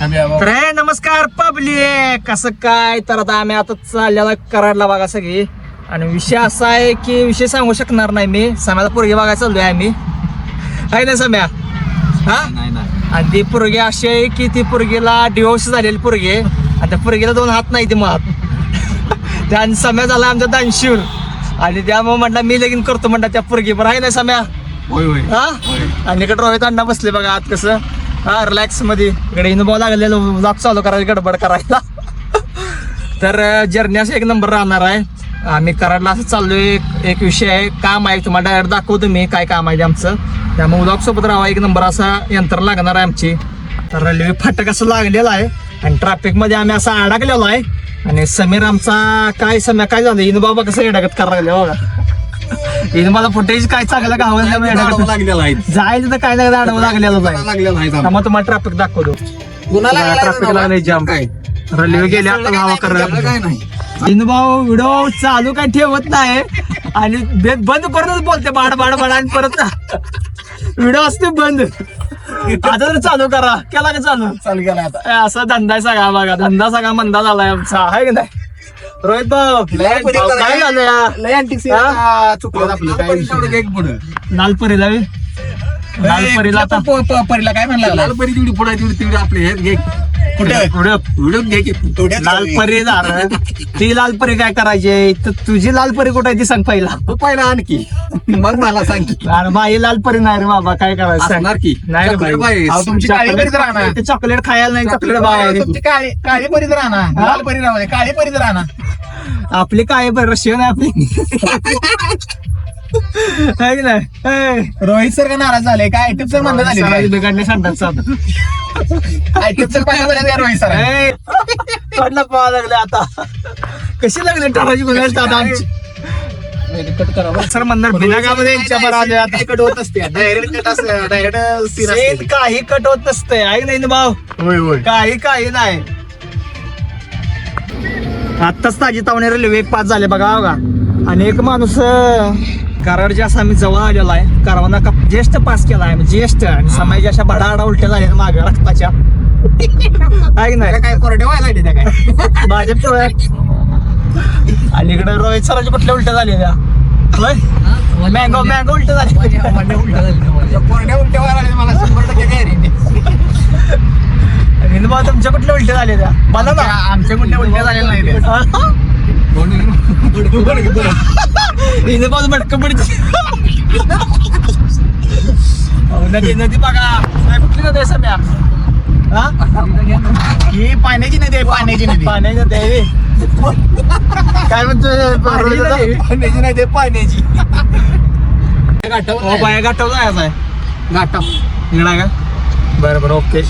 तर हे नमस्कार पब्लिक, कसं काय तर आता आम्ही आता चाललेला कराडला बघा सगळी. आणि विषय असा आहे की विषय सांगू शकणार नाही मी. सम्याला पोरगी बघायला चाललोय आम्ही, आहे ना सम्या? हा, आणि ती पोरगी अशी आहे की ती पोरगीला डिवोर्स झालेली पोरगी आहे आणि त्या पोरगीला 2 हात नाही ती मग त्या सम्या झाला आमचा दानशूर. आणि त्यामुळे म्हटलं मी लगीन करतो म्हणतात त्या पोरगी बरं, आहे ना सम्या? हा. आणि इकडे रोहित अण्णा बसले बघा आत कसं, हा रिलॅक्स मध्ये. इकडे इनोबा लागलेलं व्लॉग चालू करायला, गडबड करायला. तर जर्नी असं 1 नंबर राहणार आहे. आम्ही कराडला असं चाललोय. एक विषय आहे, काम आहे, तुम्हाला डायरेक्ट दाखवतो मी काय काम आहे आमचं. त्यामुळे व्लॉग सोबत राहावा. 1 नंबर असा यंत्र लागणार आहे आमची. तर रेल्वे फाटक असं लागलेलं आहे आणि ट्रॅफिक मध्ये आम्ही असा अडकलेलो आहे. आणि समीर आमचा काय समय काय झालं, इनोबा कसं अडकत करायला लागले बघा. इनोबाला फुटेज काय चांगलं गावं जायचं तर काय नाही अडवं लागलेलं आहे. त्यामुळे तुम्हाला ट्रॅफिक दाखवतो. ट्रॅफिक लागले जाम. रेल्वे गेले आता गावा करायला. इनोभाऊ व्हिडिओ चालू काय ठेवत नाही आणि बंद करूनच बोलते बाड बाड बाड. आणि परत व्हिडिओ असते बंद. आता तर चालू करा. केला का चालू केला आता. असा धंदा सगळा बघा, धंदा सगळा मंदा झालाय आमचा, आहे की नाही रोहित भाऊ? काय झालं लालपरीला लालपरीला आता परीला काय म्हणलं? लालपरी तेवढी पुढे तेवढी आपले लालपरी ती लालपरी काय करायची? तुझी लालपरी कुठे ती सांग पहिला आणखी मग मला सांग. अरे माझी लालपरी नाही रे बाबा, काय करायचं नाही रे. ते चॉकलेट खायला नाही, चॉकलेट काळी परीच राहणार, लाल परी राहणार, काळी परीच राहणार. आपली काय पण रशिया नाही आपली. रोहित सर का नाराज झाले काय? आयटीएफ सर म्हणलं झाले बिघडले सांगतात. आयटीएफ सर पाहिजे रोहित सर पडला पाहा लागले आता. कशी लागले टाकाची बघायला आता आमची सर म्हणणार बिनागामध्ये यांच्या बरोबर आता कट होत असते डायरेक्ट काही कट होत नसते, आहे नाही ना भाऊ? काही नाही. आत्ताच ताजी तावणे रेल्वे 5 झाले बघा बघा. आणि एक माणूस कराडच्या असं आम्ही जवळ आलेला आहे. कारवाना का ज्येष्ठ पास केला आहे, ज्येष्ठ. आणि समाजाच्या अशा भडाआडा उलट्या झाल्या मागे रक्ताच्या, आहे नाही? काय कोरडे व्हायला त्या काय भाजपच्या. आणि इकडे रोहित सरांच्या कुठल्या उलट्या झालेल्या? मँगो उलट्या झाल्या. कोरड्या उलट्या व्हायला मला 100% गॅरंटी. हिंदू तुमच्या कुठल्या उलट्या झालेल्या? मला ना आमच्या कुठल्या उलट्या झालेल्या नाही. हिंदू मटकं पडची नदी बघा. कुठली नदी आहे सम्या? ही पाण्याची नदी आहे, पाण्याची नदी. पाण्याची नदी आहे काय म्हणतोय? पाण्याची नदी, पाण्याची गाठव जायचं आहे. घाटा निघणार का? बरं ओके.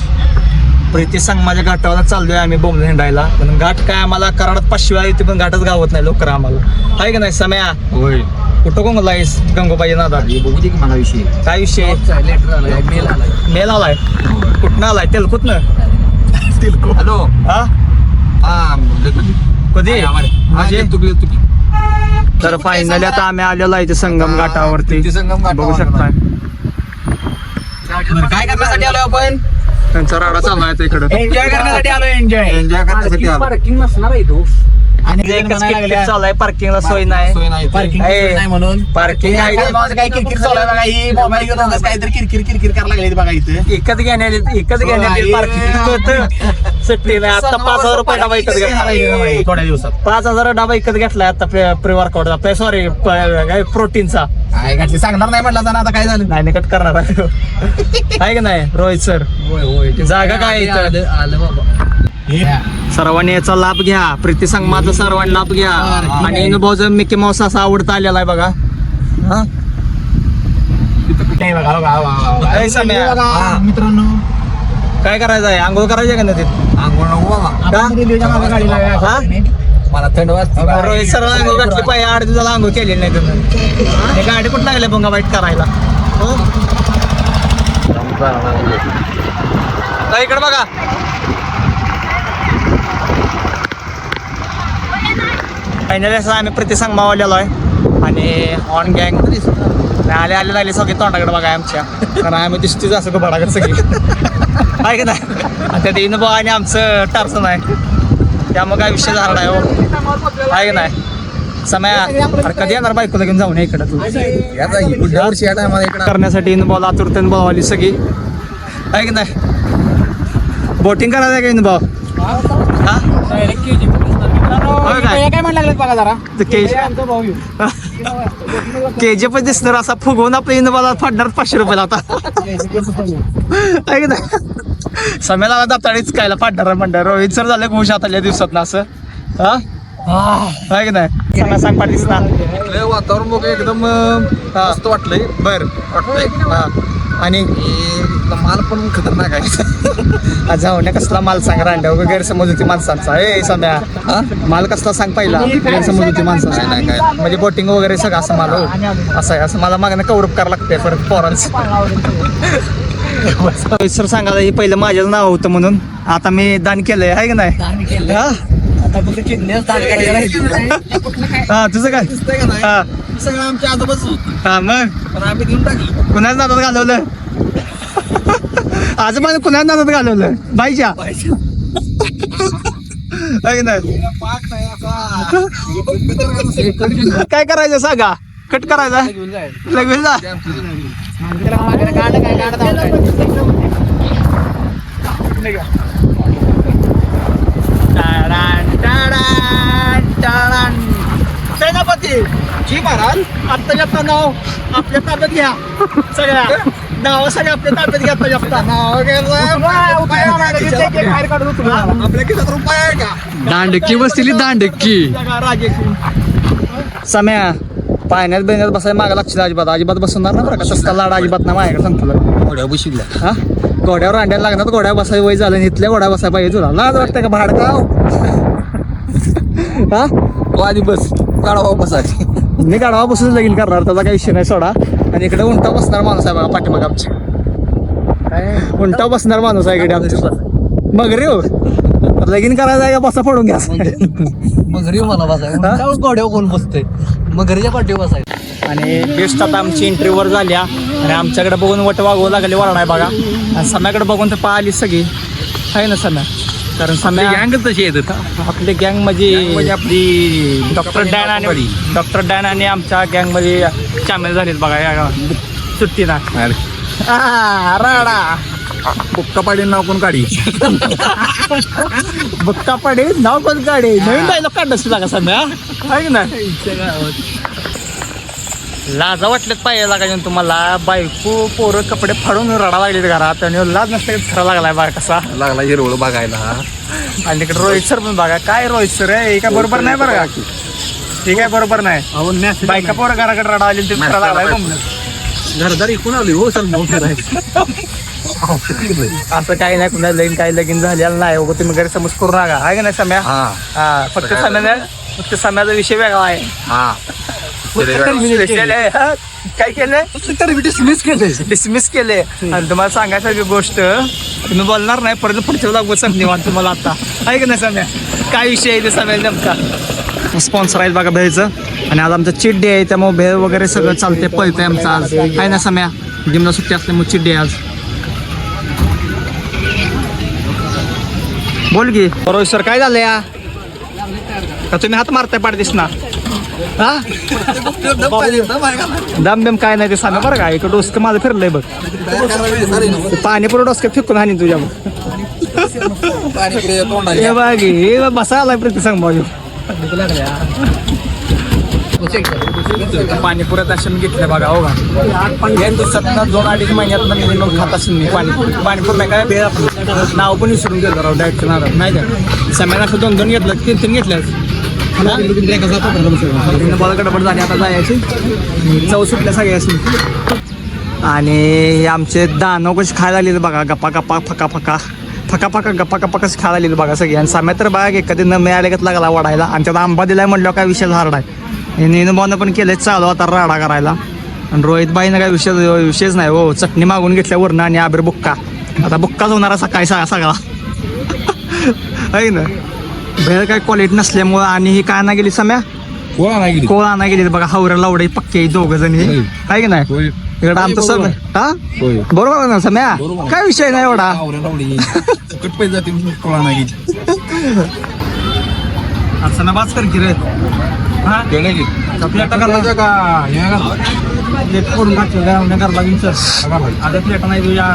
प्रीती संग माझ्या घाटावर चाललोय आम्ही बोंबलं हिंडायला. पण घाट काय आम्हाला कराडात 500 येते पण घाटच गावत नाही लवकर आम्हाला, आहे का नाही सम्या? होय. कुठं गोंगलायस गंगोबाई नादा? बघू दे की मला विषय. काय विषय? मेल आलाय. कुठनं आलाय? तेलकुतनं? हॅलो. हा कधी म्हणजे? तर फायनली आता आम्ही आलेलो आहे संगम घाटावरती, बघू शकताय. काय करण्यासाठी आलो आपण? त्यांचा राडा चालू आहे इकडं. एन्जॉय करण्यासाठी आलो. एन्जॉय करण्यासाठी आलो. पार्किंग नसणार आहे तो. आणि एकच किटकिट चालू आहे, पार्किंगला सोय नाही. पार्किंग नाही म्हणून पार्किंग आहे. काय किरकिर चालू आहे बघा. ही मोबाईल घेऊन काहीतरी किरकिर करायला लागले बघा. इथं एकच घेण्यात पार्किंग सुट्टी नाही. आता 5,000 रुपये डबा विकत घेतला. थोड्या दिवसात 5,000 डबा विकत घेतलाय आता प्री वर्कआउटचा. सॉरी प्रोटीनचा. काय घातली सांगणार नाही म्हटलं आता काय झालं. नाही कट करणार आहे की नाही रोहित सर? जागा काय आलं बाबा. सर्वांनी याचा लाभ घ्या. प्रीती संगमाचा सर्वांनी लाभ घ्या. आणि अनुभव मिकी माऊस असा आवडता आलेला आहे बघा. मित्रांनो काय करायचं आहे? आंघोळ करायची का नदीत? आंघोळ नको बाबा. मला थंड वाजते. रोहित सर आंघोळ घातली पाहिजे. 8 दिवसाला आंघोळ केलेली नाही तुम्ही. गाडी कुठं लागली भंगा वाईट करायला? इकडे बघा. फायनली असं आम्ही प्रीती संगमाव आलेलो आहे. आणि ऑन गँग आले सगळे तोंडाकडे बघा आमच्या, कारण आम्ही दिसतीच असं भडाकडे सगळी. आहे का नाही आणि त्या इनोबा आणि आमचं टार्सन आहे त्यामुळे काय विषय झाला नाही हो आहे का नाही समय अरे कधी येणार बायकोला घेऊन जाऊन इकडं तू पुढल्या वर्षी या टायमाला इकडं करण्यासाठी इनोबाला आतुरतेने बोलावली सगळी आहे की नाही बोटिंग करायचं आहे का इनोबा हा काय म्हणायला लागलं बघा जरा केजे पण दिसणार असा फुगवून आपल्या इनोबाला फाडणार 500 रुपयाला आता आहे की नाही सम्याला दाताळीच कायला फाडणार म्हणणार रोहित सर झालं खुश आताल्या दिवसात ना असं हा आहे की नाही समय सांग पाठीस ना वातावरण बघ एकदम मस्त वाटलंय बर वाटतंय हा आणि माल पण खतरनाक आहे जाऊन कसला माल सांग रांड्या गैरसमज होती माणसांचा ए सम्या हा माल कसला सांग पहिला गैरसमज होती माणसांचा नाही काय म्हणजे बोटिंग वगैरे सगळं असं माल हो असं आहे असं मला मागणं कवरअप करावं लागतंय परत पोरांचं सर सांगायला हे पहिलं माझ्याच नाव होतं म्हणून आता मी दान केलंय आहे की नाही हा हा तुझं काय हा सगळं आमच्या आजोबाच होत हा मग पण आम्ही घेऊन टाकली कुणाच नादात घालवलं आजोबाने कुणाच नादात घालवलं बाईच्या आहे की नाही काय करायचं सांगा कट करायचा लगेच जा सेनापती जी महाराज आत्ता जाता नाव आपल्या ताब्यात घ्या सगळ्या नाव सगळ्या आपल्या ताब्यात घ्या आत्ता जाता आपल्या किती रुपये आहे का दांडकी बसली दांडकी सम्या पाण्यात बिण्यात बसायला मागा लागशील अजिबात बसवणार ना बरं का तसला लाड अजिबात ना माझ्याकडे सांगतो तुला घोड्या बशिकल्या हा घोड्यावर अंड्याला लागणार घोड्यावर बसायला वय झालं इथल्या घोड्या बसायला पाहिजे तुला लाज वाटतं का भाडकाव हा तो आधी बस काढा बसायची मी गाडवा बसून लगीन करणार त्याचा काही विषय नाही सोडा आणि इकडे उंटा बसणार माणूस आहे बघा पाठीमाग आमच्या उंटा बसणार माणूस आहे इकडे आमच्या मग रे हो लगीन करायचं आहे का बसा पडून घ्या मग रे मला बसाय गोड्यावर कोण बसतंय मग घरच्या पाठीवर बसाय आणि बेस्ट आता आमची इंटरव्ह्यूवर झाल्या आणि आमच्याकडे बघून वट वागवू लागले वरणाय बघा आणि सम्याकडे बघून तर पाहिली सगळी आहे ना सम्या कारण सम्या गँगच तशी येत आपली गँग म्हणजे आपली डॉक्टर डॅन आणि आमच्या गँग मध्ये सामील झालेत बघा या सुट्टीला राडा बुक्का पाडील नाव कोण काढी बुक्का पाडे नाव कोण काढे नवीन डायलॉग काढणार तुला का सम्या आहे की नाही लाजा वाटलेत पाहिजे लागायचे तुम्हाला बायको पोरं कपडे फाडून रडा लागलेत घरात आणि लाज नसते खरा लागलाय बघा कसा लागला हिरवळ बघायला आणि तिकडे रोहित सर पण बघा काय रोहित सर हे काय बरोबर नाही बरं का हे काय बरोबर नाही बायका पोरं घराकडे रडा आली ते खरा लागलाय घरदार इकून आली हो सर असं काही नाही कुणा लगीन काही लगीन झालेलं नाही हो तुम्ही गैरसमज करू नका आहे का नाही सम्या हा फक्त सम्याचा विषय वेगळा आहे हा स्पेशल आहे हा. काय केलंय डिसमिस केले आणि तुम्हाला सांगायसारखी गोष्ट तुम्ही बोलणार नाही परत पुढच्या लागू संधीवान तुम्हाला आता आहे का नाही सम्या काय विषय आहे ते सम्या नेमका स्पॉन्सर आहेत बघा भेळचं आणि आज आमचं चिट डे आहे त्यामुळे भेळ वगैरे सगळं चालते पळतंय आमचं आज आहे ना सम्या जिमला सुट्टी असल्यामुळे चिट डे आज बोल की रोहित सर काय झालं या का तुम्ही हात मारताय पाडदिस ना हा दम बिम काय नाही ते सांगा बरं का इकडं डोसकं माझं फिरलंय बघ पाणी पुरं डोसकं फेकून हानी तुझ्या हे बघ हे बसा आलाय प्रति सांग भाऊ पाणीपुऱ्यात असे मी घेतलं बघा हो का या दिवसात 2-2.5 महिन्यात मिनिमम खात असेल मी पाणीपूर नाही काय भेळ आपलं नाव पण विसरून गेलो राव डायरेक्ट नाव नाही का सम्यानं असं 2-2 घेतलं 3-3 घेतलं मला गडबड झाली आता जायची चव सुटल्या सगळ्याची आणि आमचे दानव कशी खायला आलेलं बघा गप्पा गप्पा फका गप्पा कशी खायला आलेलं बघा सगळी आणि सम्या तर बघा कधी न मिळाले लागला वाढायला आणि त्यात आंबा दिलाय म्हणलं काय विषय हार्ड आहे निनबानं पण केलंय चालू आता राडा करायला आणि रोहित बाईनं काय विषयच नाही हो चटणी मागून घेतल्यावरनं आणि आबिर बुक्का आता बुक्काच होणारा सकाळी सगळा आहे ना भेळ काय क्वालिटी नसल्यामुळं आणि ही काय ना गेली सम्या कोळा नाही गेली बघा हावऱ्या लावडे पक्के दोघ जण आहे की नाही इकडं आमचं सम हा होय. बरोबर ना सम्या बरोबर. काय विषय नाही एवढा कट पैसे जाते कळा नाही असं बाज कर की रे हा केलं की प्लेटा करायचं का प्लेट करून टाकतो काय करला सर आता प्लेटा नाही तुझ्या